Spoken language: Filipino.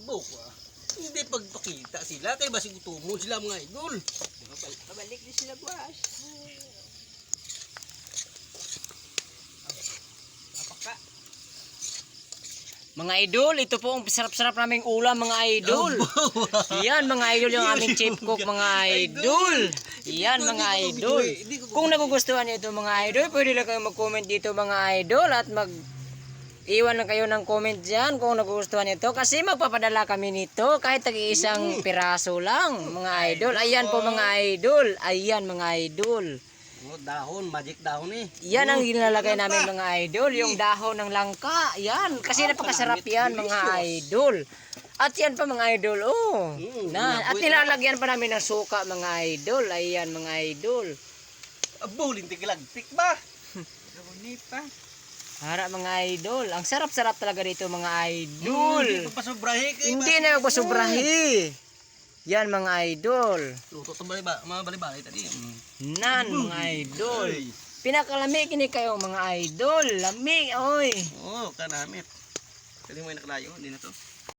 Buka. Hindi pagpakita sila kay basig utumon sila mga idol. Pabalik din sila buwas. Apaka. Mga idol, ito po ang sarap-sarap naming ulam mga idol. Yan mga idol yung aming chef cook mga idol. Yan mga idol. Kung nagugustuhan niyo ito mga idol, pwede lang kayo mag-comment dito mga idol at iwan lang kayo ng comment dyan kung nagugustuhan nito kasi magpapadala kami nito kahit tag-iisang piraso lang mga idol. Ayan po mga idol. Ayan mga idol. Oh, dahon, magic dahon eh. Yan ang nilalagay namin mga idol, yung dahon ng langka. Yan, kasi napakasarap yan mga idol. At yan pa mga idol, oh. At nilalagyan pa namin ng suka mga idol. Ayan mga idol. Abulin tigilagpik ba? Gawin pa. Harap mga idol. Ang sarap-sarap talaga dito mga idol. Hindi papasobrahe kay Hindi na magpasubrahi. Yan mga idol. Luto to mga bali-bali tadi. Nan mga idol. Pinakalami kini kayo mga idol. Lami, oy. Oh, kanamit. Kali mo nakalayo, hindi na to.